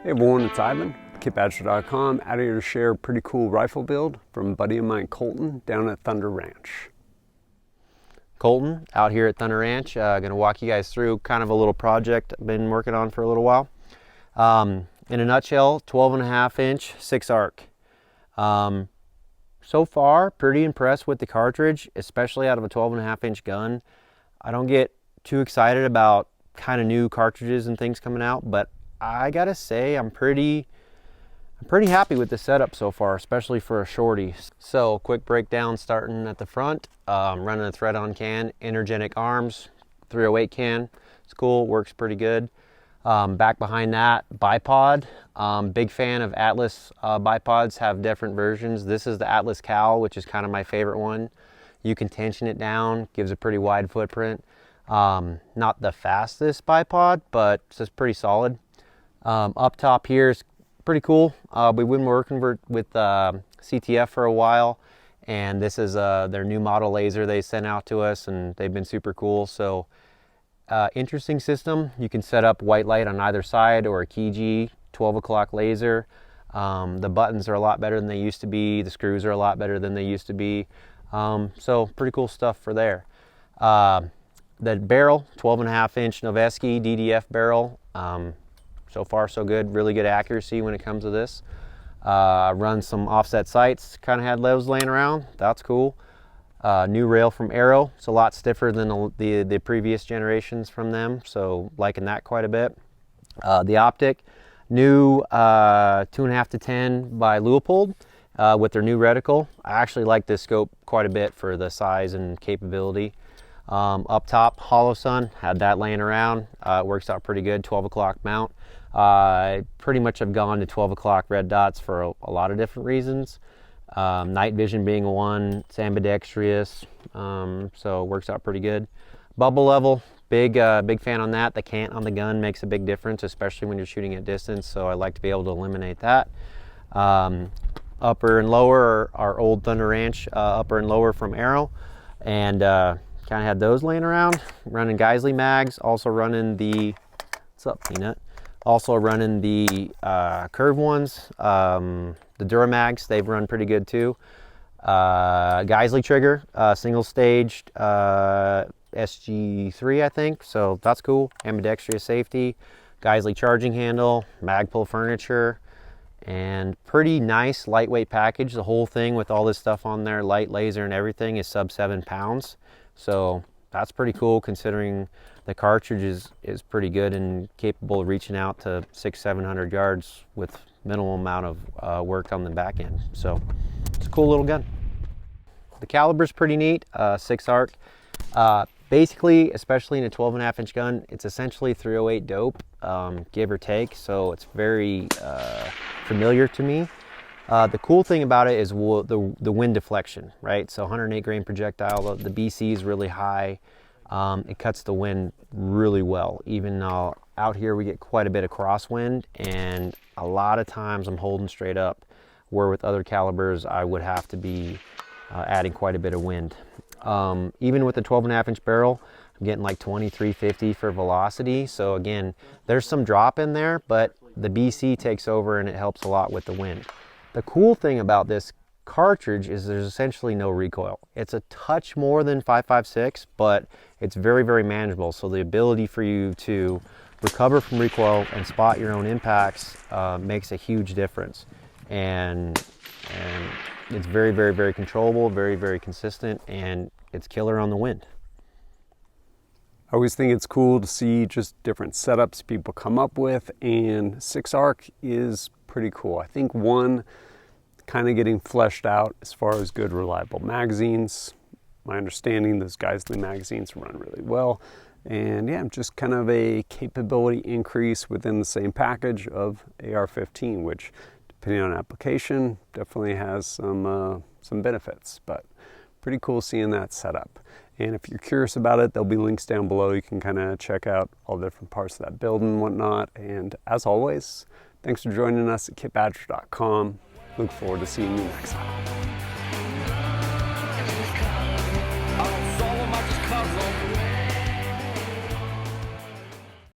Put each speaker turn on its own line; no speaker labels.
Hey everyone, it's Ivan, kitbadger.com, out here to share a pretty cool rifle build from a buddy of mine, Colton, down at Thunder Ranch.
Colton, out here at Thunder Ranch, gonna walk you guys through kind of a little project I've been working on for a little while. In a nutshell, 12.5-inch 6-arc. So far, pretty impressed with the cartridge, especially out of a 12.5-inch gun. I don't get too excited about kind of new cartridges and things coming out, but I gotta say I'm pretty happy with the setup so far, especially for a shorty. So quick breakdown starting at the front. Running a thread-on can, energetic arms, 308 can. It's cool, works pretty good. Back behind that, Bipod. Big fan of Atlas bipods, have different versions. This is the Atlas Cowl, which is kind of my favorite one. You can tension it down, gives a pretty wide footprint. Not the fastest bipod, but it's just pretty solid. Up top here is pretty cool. We've been working with CTF for a while, and this is their new model laser they sent out to us, and they've been super cool. So interesting system. You can set up white light on either side or a Key 12 o'clock laser. The buttons are a lot better than they used to be. The screws are a lot better than they used to be. So pretty cool stuff for there. The barrel, 12.5-inch Noveske DDF barrel. So far so good, really good accuracy when it comes to this. Run some offset sights, kind of had those laying around, that's cool. New rail from Aero, it's a lot stiffer than the previous generations from them, so liking that quite a bit. The optic, new 2.5 to 10 by Leupold with their new reticle. I actually like this scope quite a bit for the size and capability. Up top, Holosun, had that laying around. It works out pretty good, 12 o'clock mount. Pretty much have gone to 12 o'clock red dots for a lot of different reasons. Night vision being one, it's ambidextrous, so it works out pretty good. Bubble level, big fan on that. The cant on the gun makes a big difference, especially when you're shooting at distance, so I like to be able to eliminate that. Upper and lower are old Thunder Ranch, upper and lower from Aero, and kind of had those laying around. Running Geissele mags, also running the, what's up Peanut? Also running the curved ones, the Duramags, they've run pretty good too. Geissele trigger, single staged SG3 I think, so that's cool. Ambidextrous safety, Geissele charging handle, Magpul furniture, and pretty nice lightweight package. The whole thing with all this stuff on there, light, laser and everything, is sub 7 pounds. So that's pretty cool considering the cartridge is pretty good and capable of reaching out to 600-700 yards with minimal amount of work on the back end. So it's a cool little gun. The caliber's pretty neat, 6-arc. Basically, especially in a 12.5-inch gun, it's essentially 308 dope, give or take. So it's very familiar to me. The cool thing about it is the wind deflection, right? So 108 grain projectile, the BC is really high. It cuts the wind really well. Even out here we get quite a bit of crosswind, and a lot of times I'm holding straight up, where with other calibers I would have to be adding quite a bit of wind. Even with the 12.5-inch barrel, I'm getting like 2350 for velocity. So again, there's some drop in there, but the BC takes over and it helps a lot with the wind. The cool thing about this cartridge is there's essentially no recoil. It's a touch more than 5.56, but it's very, very manageable. So the ability for you to recover from recoil and spot your own impacts makes a huge difference. And it's very, very, very controllable, very, very consistent, and it's killer on the wind.
I always think it's cool to see just different setups people come up with, and 6-arc is pretty cool. I think one kind of getting fleshed out as far as good reliable magazines. My understanding, those Geissele magazines run really well, and yeah, just kind of a capability increase within the same package of AR-15, which depending on application definitely has some benefits, but pretty cool seeing that setup. And if you're curious about it, there'll be links down below. You can kind of check out all the different parts of that build and whatnot. And as always, thanks for joining us at kitbadger.com. Look forward to seeing you next time.